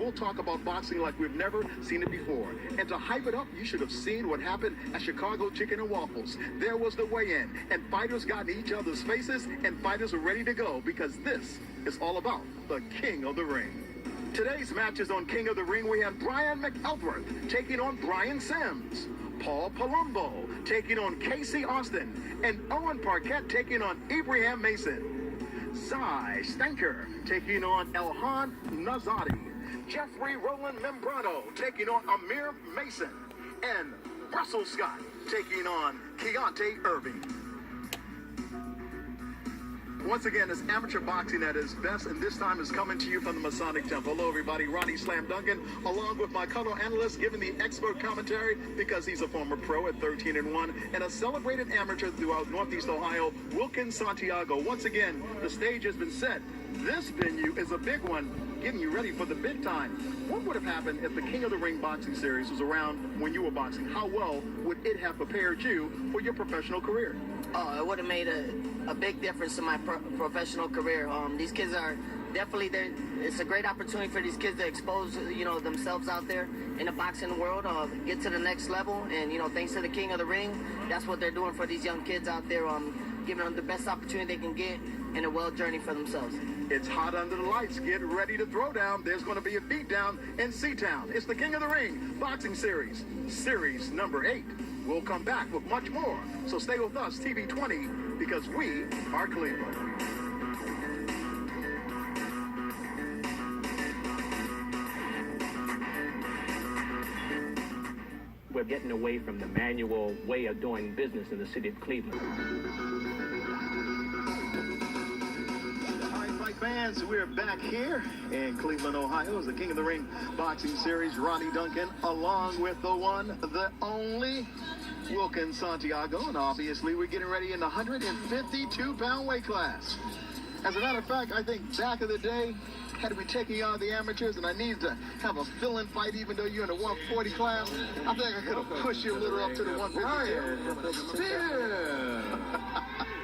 we'll talk about boxing like we've never seen it before. And to hype it up, you should have seen what happened at Chicago Chicken and Waffles. There was the weigh-in, and fighters got in each other's faces, and fighters were ready to go, because this is all about the King of the Ring. Today's matches on King of the Ring, we have Brian McElworth taking on Brian Sims, Paul Palumbo taking on Casey Austin, and Owen Parquette taking on Ibrahim Mason. Cy Stanker taking on Elhan Nazadi, Jeffrey Roland Membrano taking on Amir Mason, and Russell Scott taking on Keontae Irving. Once again, it's amateur boxing at its best, and this time is coming to you from the Masonic Temple. Hello, everybody. Ronnie Slam Duncan, along with my color analyst, giving the expert commentary because he's a former pro at 13-1 and a celebrated amateur throughout Northeast Ohio, Wilkins Santiago. Once again, the stage has been set. This venue is a big one, getting you ready for the big time. What would have happened if the King of the Ring boxing series was around when you were boxing? How well would it have prepared you for your professional career? Oh, it would have made a big difference in my professional career. These kids are definitely there. It's a great opportunity for these kids to expose, themselves out there in the boxing world, get to the next level. And, thanks to the King of the Ring, that's what they're doing for these young kids out there, giving them the best opportunity they can get and a well journey for themselves. It's hot under the lights. Get ready to throw down. There's going to be a beatdown in C-Town. It's the King of the Ring boxing series, series number 8. We'll come back with much more. So stay with us, TV 20, because we are Cleveland. We're getting away from the manual way of doing business in the city of Cleveland. Fans, we're back here in Cleveland, Ohio, as the King of the Ring boxing series. Ronnie Duncan, along with the one, the only Wilkins Santiago, and obviously we're getting ready in the 152-pound weight class. As a matter of fact, I think back in the day, had to be taking on the amateurs, and I needed to have a fill-in fight, even though you're in the 140 class. I think I could have pushed you a little up to the 150.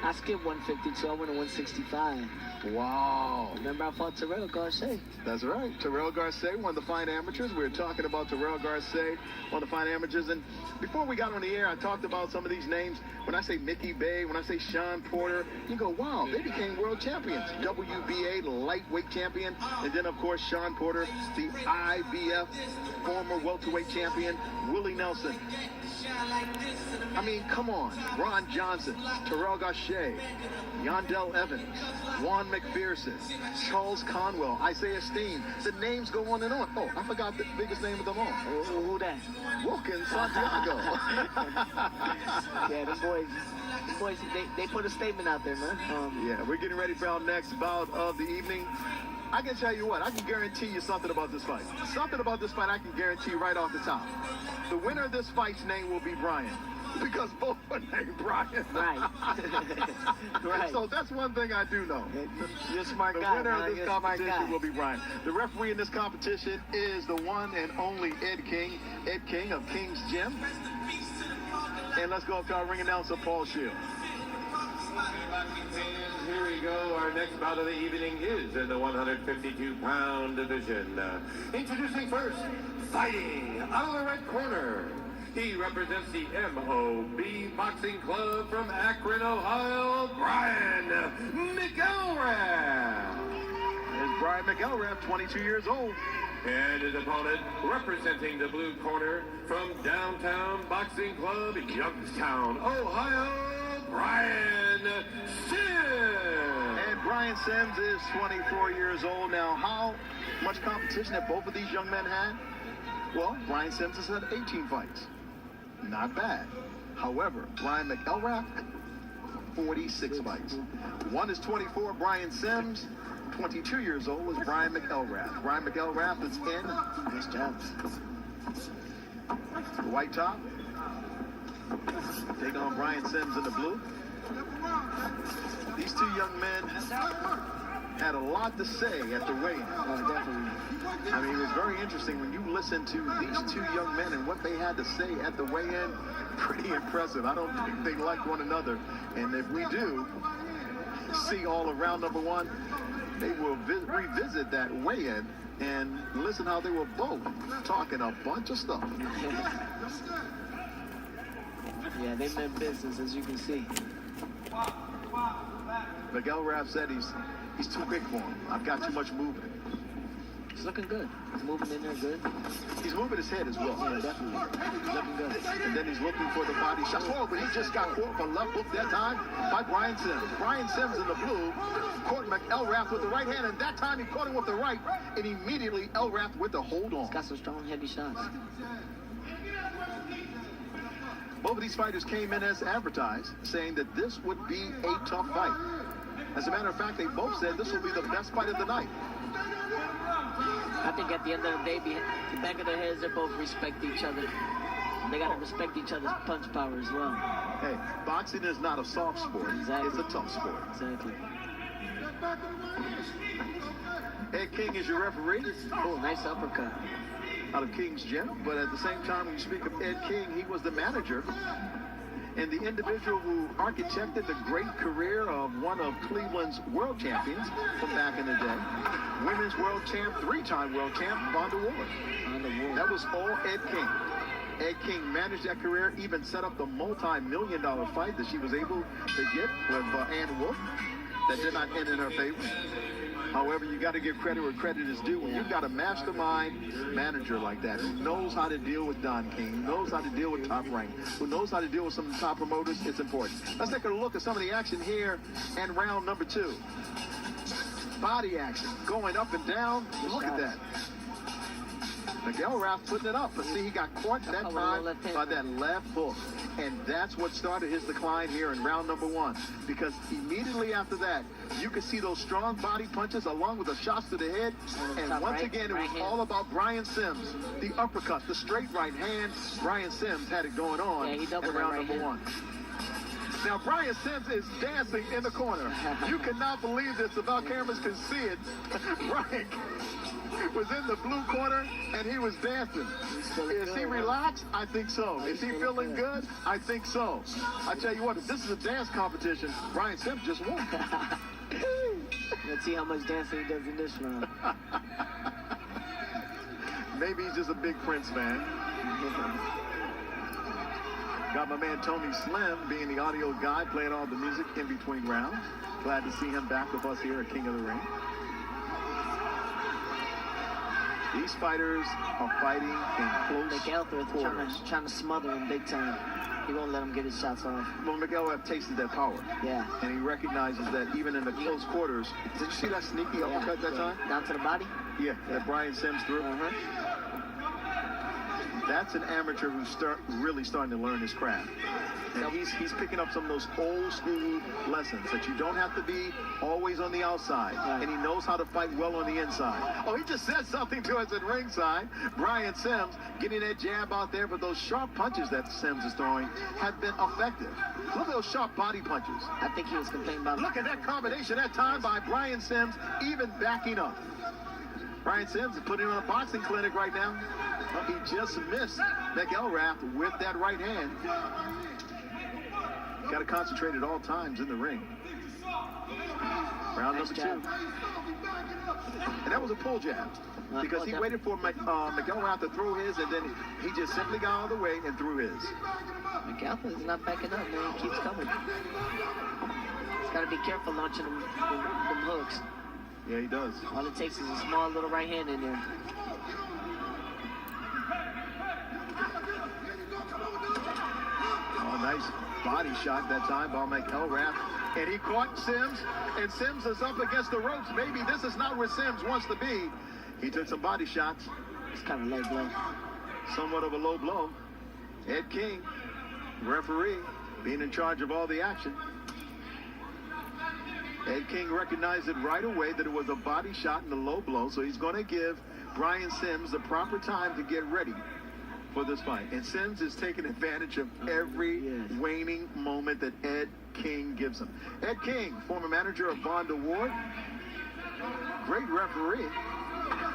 I skipped 152. I went to 165. Wow. Remember I fought Terrell Garcia? That's right. Terrell Garcia, one of the fine amateurs. We were talking about Terrell Garcia, one of the fine amateurs. And before we got on the air, I talked about some of these names. When I say Mickey Bay, when I say Sean Porter, you go, wow, they became world champions. WBA lightweight champion. And then, of course, Sean Porter, the IBF former welterweight champion, Willie Nelson. I mean, come on. Ron Johnson, Terrell Garcia, Yandel Evans, Juan McPherson, Charles Conwell, Isaiah Steen. The names go on and on. Oh, I forgot the biggest name of them all. Who that? Wilkins Santiago. Yeah, the boys, they put a statement out there, man. Yeah, we're getting ready for our next bout of the evening. I can tell you what, I can guarantee you something about this fight. Something about this fight I can guarantee right off the top. The winner of this fight's name will be Brian. Because both are named Brian. Right. Right. So that's one thing I do know. You're a smart the guy. winner of this You're competition will be Brian. The referee in this competition is the one and only Ed King of King's Gym. And let's go up to our ring announcer, Paul Shields. Here we go. Our next bout of the evening is in the 152-pound division. Introducing first, fighting out of the red corner. He represents the MOB Boxing Club from Akron, Ohio, Brian McElrath. There's Brian McElrath, 22 years old. And his opponent, representing the blue corner from Downtown Boxing Club, Youngstown, Ohio, Brian Sims. And Brian Sims is 24 years old. Now, how much competition have both of these young men had? Well, Brian Sims has had 18 fights. Not bad. However, Brian McElrath, 46 fights. One is 24, Brian Sims. 22 years old is Brian McElrath. Brian McElrath is in. Nice job. The white top. Taking on Brian Sims in the blue. These two young men had a lot to say at the weigh-in. Definitely. I mean, it was very interesting when you listen to these two young men and what they had to say at the weigh-in. Pretty impressive. I don't think they like one another. And if we do see all around number one, they will revisit that weigh-in and listen how they were both talking a bunch of stuff. Yeah, they meant business, as you can see. Miguel Raff said he's too quick for him. I've got too much movement. He's looking good. He's moving in there good. He's moving his head as well. Yeah, definitely. He's looking good. And then he's looking for the body shot. Oh, but he just got caught for left hook that time by Brian Sims. Brian Sims in the blue caught Miguel Raff with the right hand, and that time he caught him with the right, and immediately El Raff with the hold on. He's got some strong, heavy shots. Both of these fighters came in as advertised, saying that this would be a tough fight. As a matter of fact, they both said this will be the best fight of the night. I think at the end of the day, the back of their heads, they both respect each other. They got to respect each other's punch power as well. Hey, boxing is not a soft sport. Exactly. It's a tough sport. Exactly. Ed King is your referee. Oh, nice uppercut. Out of King's Gym. But at the same time, when you speak of Ed King, he was the manager and the individual who architected the great career of one of Cleveland's world champions from back in the day. Women's world champ, three-time world champ, Vonda Ward. That was all Ed King. Ed King managed that career, even set up the multi-million-dollar fight that she was able to get with Ann Wolfe that did not end in her favor. However, you got to give credit where credit is due. When you've got a mastermind manager like that who knows how to deal with Don King, who knows how to deal with Top Rank, who knows how to deal with some of the top promoters, it's important. Let's take a look at some of the action here in round number 2. Body action going up and down. Look at that. Miguel Raff putting it up, but see, he got caught that time by that left hook. And that's what started his decline here in round number 1. Because immediately after that, you could see those strong body punches along with the shots to the head. And once again, it was all about Brian Sims. The uppercut, the straight right hand. Brian Sims had it going on in round number 1. Now, Brian Sims is dancing in the corner. You cannot believe this. If our cameras can see it, Brian was in the blue corner, and he was dancing. Is he relaxed? I think so. Is he feeling good? I think so. I tell you what, if this is a dance competition, Brian Sims just won. Let's see how much dancing he does in this round. Maybe he's just a big Prince fan. Got my man Tony Slim being the audio guy, playing all the music in between rounds. Glad to see him back with us here at King of the Ring. These fighters are fighting in close quarters. Trying to smother him big time. He won't let him get his shots off. Well, Miguel have tasted that power. Yeah. And he recognizes that even in the close quarters. Did you see that sneaky uppercut that time? Down to the body? Yeah, that Brian Sims threw. That's an amateur who's really starting to learn his craft. And he's picking up some of those old school lessons that you don't have to be always on the outside. And he knows how to fight well on the inside. Oh, he just said something to us at ringside. Brian Sims getting that jab out there, but those sharp punches that Sims is throwing have been effective. Look at those sharp body punches. I think he was complaining about Look at that combination that time by Brian Sims, even backing up. Brian Sims is putting on a boxing clinic right now. He just missed Miguel Raff with that right hand. Got to concentrate at all times in the ring. Round number 2. And that was a pull jab. Because he waited for Miguel Raff to throw his, and then he just simply got out of the way and threw his. Miguel is not backing up, man. He keeps coming. He's got to be careful launching them hooks. Yeah, he does. All it takes is a small little right hand in there. Oh, nice body shot that time by Miguel Raff. And he caught Sims, and Sims is up against the ropes. Maybe this is not where Sims wants to be. He took some body shots. It's kind of low blow. Somewhat of a low blow. Ed King, referee, being in charge of all the action. Ed King recognized it right away that it was a body shot and a low blow, so he's going to give Brian Sims the proper time to get ready for this fight. And Sims is taking advantage of every waning moment that Ed King gives him. Ed King, former manager of Vonda Ward, great referee,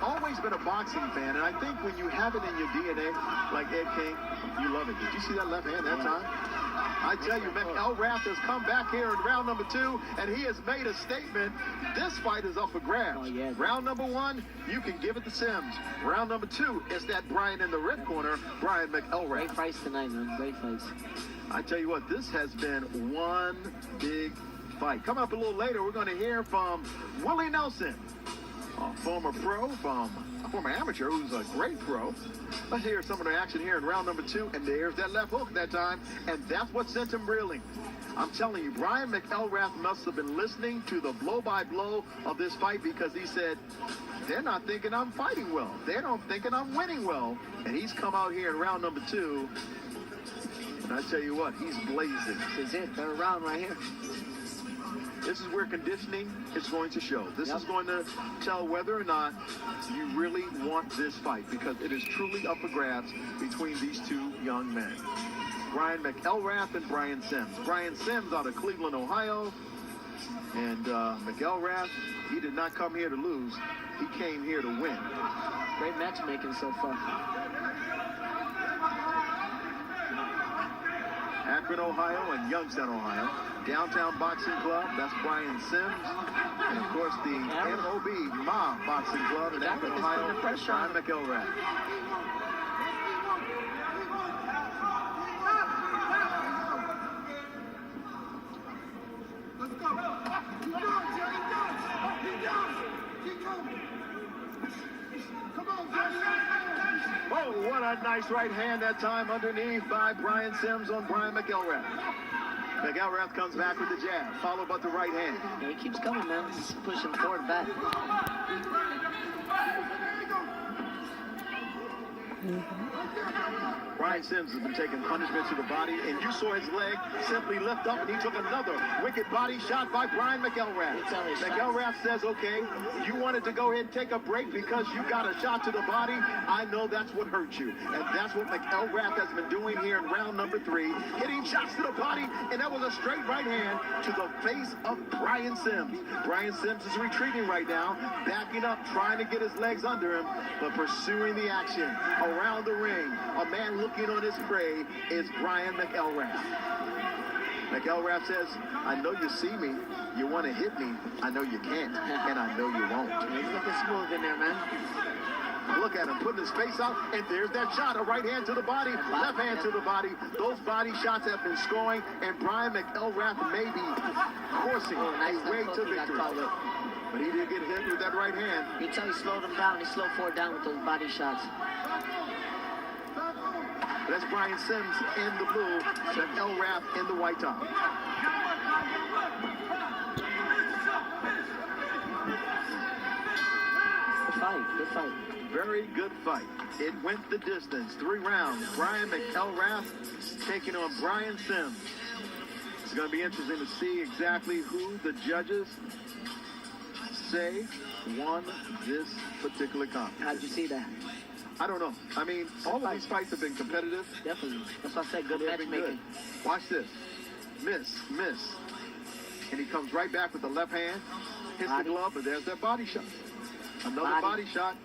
always been a boxing fan, and I think when you have it in your DNA, like Ed King, you love it. Did you see that left hand that time? I tell you, McElrath has come back here in round number 2, and he has made a statement. This fight is up for grabs. Oh, yeah. Round number 1, you can give it to Sims. Round number 2 is that Brian in the red corner, Brian McElrath. Great fights tonight, man. Great fights. I tell you what, this has been one big fight. Coming up a little later, we're going to hear from Willie Nelson, a former pro, from a former amateur who's a great pro. Let's hear some of the action here in round number 2, and there's that left hook that time, and that's what sent him reeling. I'm telling you, Brian McElrath must have been listening to the blow-by-blow of this fight, because he said, they're not thinking I'm fighting well. They don't thinking I'm winning well. And he's come out here in round number 2, and I tell you what, he's blazing. This is it. Third round right here. This is where conditioning is going to show. This is going to tell whether or not you really want this fight, because it is truly up for grabs between these two young men. Brian McElrath and Brian Sims. Brian Sims out of Cleveland, Ohio. And McElrath, he did not come here to lose. He came here to win. Great matchmaking so far. Akron, Ohio, and Youngstown, Ohio. Downtown Boxing Club, that's Brian Sims. And, of course, the MOB, Ma Boxing Club in Akron, Ohio, Brian McElrath. Oh, what a nice right hand that time underneath by Brian Sims on Brian McElrath. McElrath comes back with the jab, followed by the right hand. Yeah, he keeps coming, man. He's pushing forward back. Brian Sims has been taking punishment to the body, and you saw his leg simply lift up, and he took another wicked body shot by Brian McElrath. McElrath says, okay, you wanted to go ahead and take a break because you got a shot to the body. I know that's what hurt you. And that's what McElrath has been doing here in round number 3, hitting shots to the body, and that was a straight right hand to the face of Brian Sims. Brian Sims is retreating right now, backing up, trying to get his legs under him, but pursuing the action around the ring. A man looking on his prey is Brian McElrath. McElrath says, I know you see me. You want to hit me. I know you can't, and I know you won't. He's looking smooth in there, man. Look at him putting his face out, and there's that shot. A right hand to the body, left hand to the body. Those body shots have been scoring, and Brian McElrath may be coursing a way to victory. But he did get hit with that right hand. You tell he slowed him down. He slowed forward down with those body shots. That's Brian Sims in the blue, McElrath in the white top. Good fight. Very good fight. It went the distance. 3 rounds. Brian McElrath taking on Brian Sims. It's going to be interesting to see exactly who the judges say won this particular contest. How'd you see that? I don't know. I mean, all of these fights have been competitive. Definitely. That's why I said good They've been matchmaking. good. Watch this. Miss. And he comes right back with the left hand. Hits the glove, but there's that body shot. Another body shot.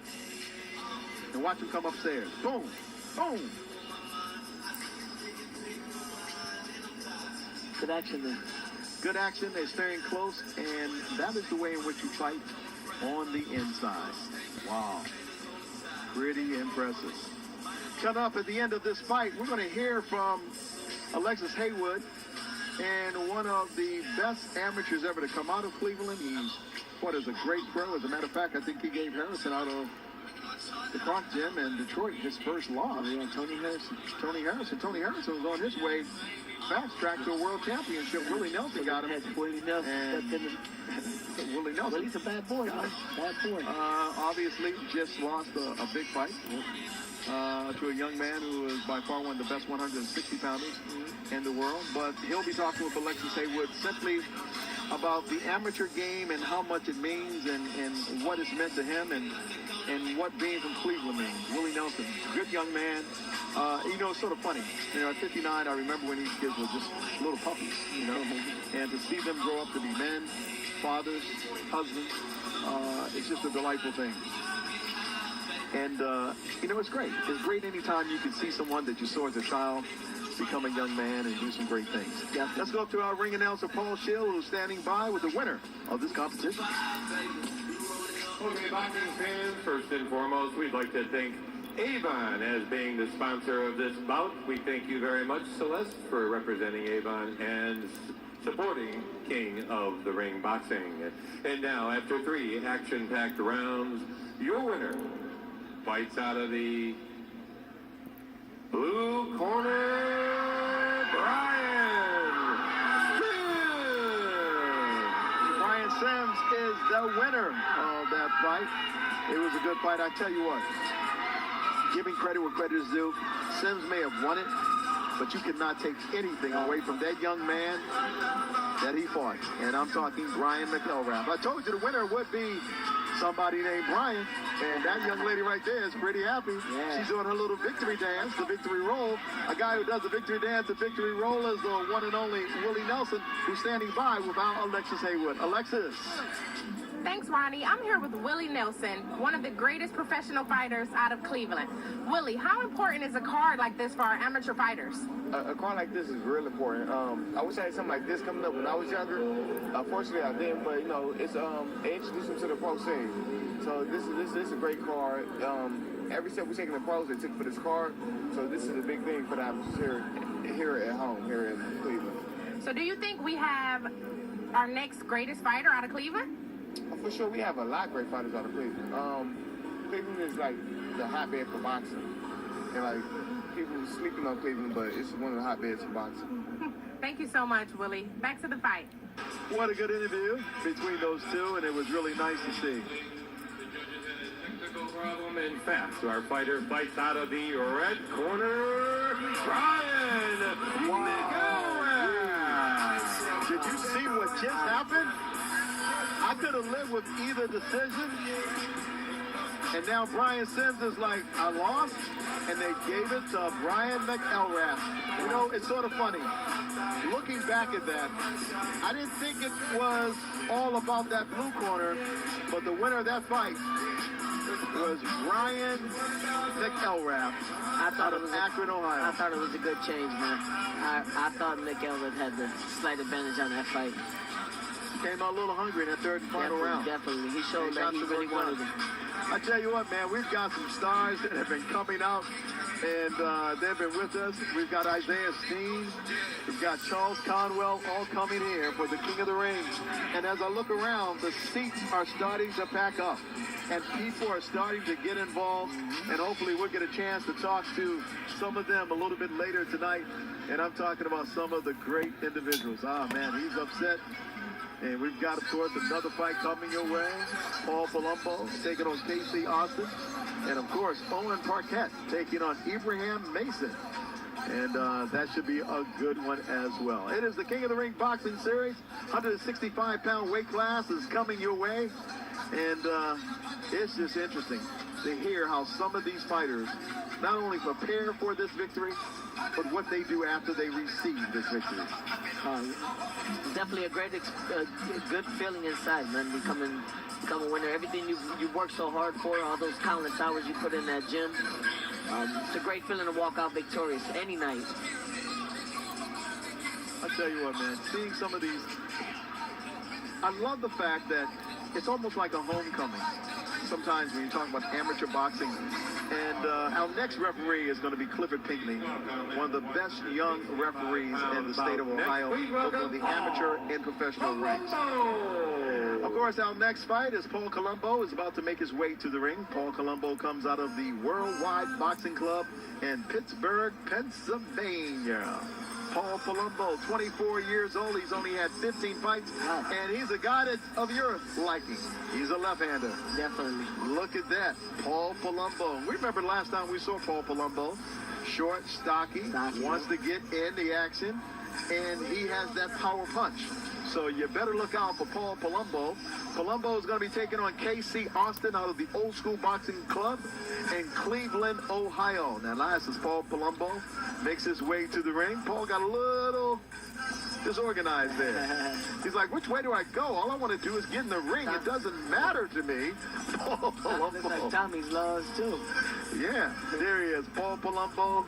And watch him come upstairs. Boom. Boom. Good action there. Good action. They're staying close, and that is the way in which you fight on the inside. Wow. Pretty impressive. Coming up at the end of this fight, we're going to hear from Alexis Haywood, and one of the best amateurs ever to come out of Cleveland. He's is a great pro. As a matter of fact, I think he gave Harrison out of the Clark Gym in Detroit his first loss. Yeah, Tony Harrison. Tony Harrison was on his way fast track to a world championship. Willie Nelson got him. Willie Nelson. Willie Nelson. Well, he's a bad boy, man. Bad boy. Obviously, just lost a big fight to a young man who is by far one of the best 160-pounders in the world. But he'll be talking with Alexis Haywood simply about the amateur game and how much it means and what it's meant to him and what being from Cleveland means. Willie Nelson, good young man. It's sort of funny. At 59, I remember when these kids were just little puppies, and to see them grow up to be men, fathers, husbands, it's just a delightful thing. And, it's great. It's great anytime you can see someone that you saw as a child become a young man and do some great things. Yeah. Let's go up to our ring announcer, Paul Schill, who's standing by with the winner of this competition. Okay, boxing fans, first and foremost, we'd like to thank Avon as being the sponsor of this bout. We thank you very much, Celeste, for representing Avon and supporting King of the Ring Boxing. And now, after 3 action-packed rounds, your winner fights out of the blue corner, Brian Sims is the winner of that fight. It was a good fight. I tell you what, giving credit where credit is due, Sims may have won it, but you cannot take anything away from that young man that he fought. And I'm talking Brian McElrath. I told you the winner would be somebody named Brian, and that young lady right there is pretty happy. Yeah. She's doing her little victory dance, the victory roll. A guy who does the victory dance, the victory roll is the one and only Willie Nelson, who's standing by without Alexis Haywood. Alexis. Thanks, Ronnie. I'm here with Willie Nelson, one of the greatest professional fighters out of Cleveland. Willie, how important is a card like this for our amateur fighters? A card like this is real important. I wish I had something like this coming up when I was younger. Fortunately, I didn't, but it's they introduced him to the pro scene. So this is a great card. Every step we take in the pros, they took for this card. So this is a big thing for the amateurs here at home, here in Cleveland. So do you think we have our next greatest fighter out of Cleveland? For sure, we have a lot of great fighters out of Cleveland. Cleveland is like the hotbed for boxing. And like, people sleeping on Cleveland, but it's one of the hotbeds for boxing. Thank you so much, Willie. Back to the fight. What a good interview between those two, and it was really nice to see. technical problem. In fact, our fighter fights out of the red corner, Brian McElrath. Did you see what just happened? I could have lived with either decision. And now Brian Sims is like, I lost, and they gave it to Brian McElrath. You know, it's sort of funny. Looking back at that, I didn't think it was all about that blue corner, but the winner of that fight was Brian McElrath. I thought out of Akron, Ohio. I thought it was a good change, man. I thought McElrath had the slight advantage on that fight. Came out a little hungry in that third and final round. Definitely. He showed that he really wanted it. I tell you what, man, we've got some stars that have been coming out, and they've been with us. We've got Isaiah Steen. We've got Charles Conwell all coming here for the King of the Ring. And as I look around, the seats are starting to pack up, and people are starting to get involved, and hopefully we'll get a chance to talk to some of them a little bit later tonight. And I'm talking about some of the great individuals. Ah, man, he's upset. And we've got, of course, another fight coming your way. Paul Palumbo taking on Casey Austin. And, of course, Owen Parquette taking on Ibrahim Mason. And that should be a good one as well. It is the King of the Ring Boxing Series. 165-pound weight class is coming your way. And it's just interesting to hear how some of these fighters not only prepare for this victory, but what they do after they receive this victory. Definitely a good feeling inside, man. Become a winner. Everything you worked so hard for, all those countless hours you put in that gym. It's a great feeling to walk out victorious any night. I tell you what, man, seeing some of these, I love the fact that it's almost like a homecoming sometimes when you talk about amateur boxing. And our next referee is going to be Clifford Pinckney, one of the best young referees in the state of Ohio, both on the amateur and professional ranks. Of course, our next fight is Paul Colombo is about to make his way to the ring. Paul Colombo comes out of the Worldwide Boxing Club in Pittsburgh, Pennsylvania. Paul Palumbo, 24 years old. He's only had 15 fights, and he's a guy that's of your liking. He's a left-hander. Definitely. Look at that, Paul Palumbo. We remember last time we saw Paul Palumbo. Short, stocky, wants to get in the action, and he has that power punch. So you better look out for Paul Palumbo. Palumbo is going to be taking on Casey Austin out of the Old School Boxing Club in Cleveland, Ohio. Now, last is Paul Palumbo makes his way to the ring. Paul got a little disorganized there. He's like, which way do I go? All I want to do is get in the ring. It doesn't matter to me. Looks like Tommy's lost too. Yeah, there he is, Paul Palumbo,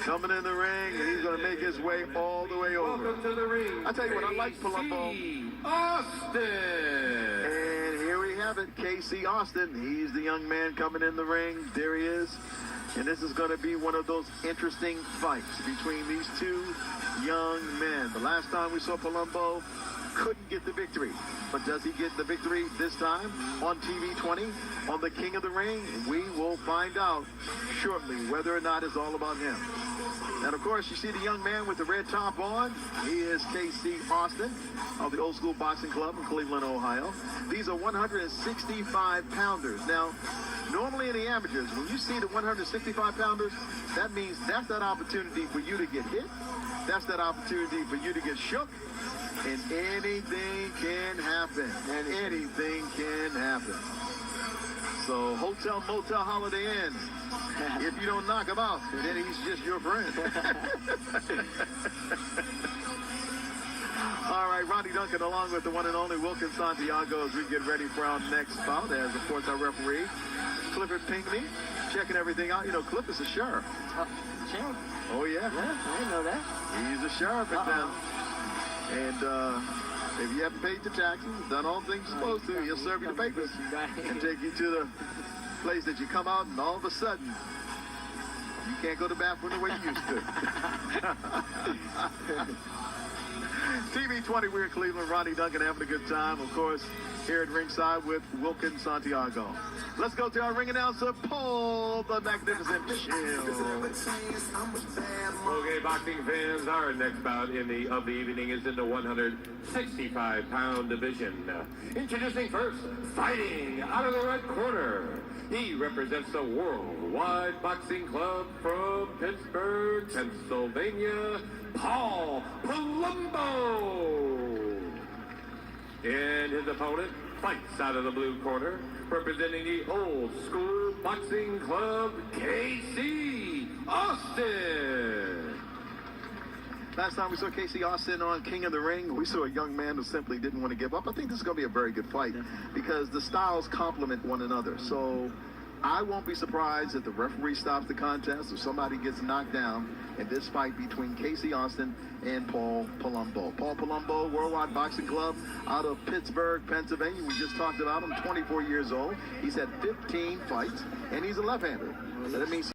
coming in the ring, and he's going to make his way all the way over. Welcome to the ring. I tell you what, I like Palumbo. Austin. And here we have it, KC Austin. He's the young man coming in the ring. There he is. And this is going to be one of those interesting fights between these two young men. The last time we saw Palumbo, couldn't get the victory. But does he get the victory this time on TV 20, on the King of the Ring? We will find out shortly whether or not it's all about him. And of course, you see the young man with the red top on. He is KC Austin of the Old School Boxing Club in Cleveland, Ohio. These are 165-pounders. Now, normally in the amateurs, when you see the 165-pounders, that means that's that opportunity for you to get hit. That's that opportunity for you to get shook. And anything can happen. And anything can happen. So, Hotel, Motel, Holiday Inn. If you don't knock him out, then he's just your friend. All right, Ronnie Duncan along with the one and only Wilkin Santiago as we get ready for our next bout. As, of course, our referee, Clifford Pinckney, checking everything out. You know, Cliff is a sheriff. Sheriff? Oh, yeah. Yeah, I didn't know that. He's a sheriff in town. And if you haven't paid your taxes, done all the things you're supposed to, he'll serve you the papers and take you to the place that you come out, and all of a sudden, you can't go to the bathroom the way you used to. TV 20, we're in Cleveland. Ronnie Duncan having a good time, of course, here at ringside with Wilkin Santiago. Let's go to our ring announcer, Paul the Magnificent Shield. Okay, boxing fans, our next bout of the evening is in the 165-pound division. Introducing first, fighting out of the red corner. He represents the Worldwide Boxing Club from Pittsburgh, Pennsylvania, Paul Palumbo. And his opponent fights out of the blue corner, representing the Old School Boxing Club, KC Austin. Last time we saw KC Austin on King of the Ring, we saw a young man who simply didn't want to give up. I think this is going to be a very good fight because the styles complement one another. So I won't be surprised if the referee stops the contest or somebody gets knocked down in this fight between KC Austin and Paul Palumbo. Paul Palumbo, Worldwide Boxing Club out of Pittsburgh, Pennsylvania. We just talked about him, 24 years old. He's had 15 fights, and he's a left-hander. So that means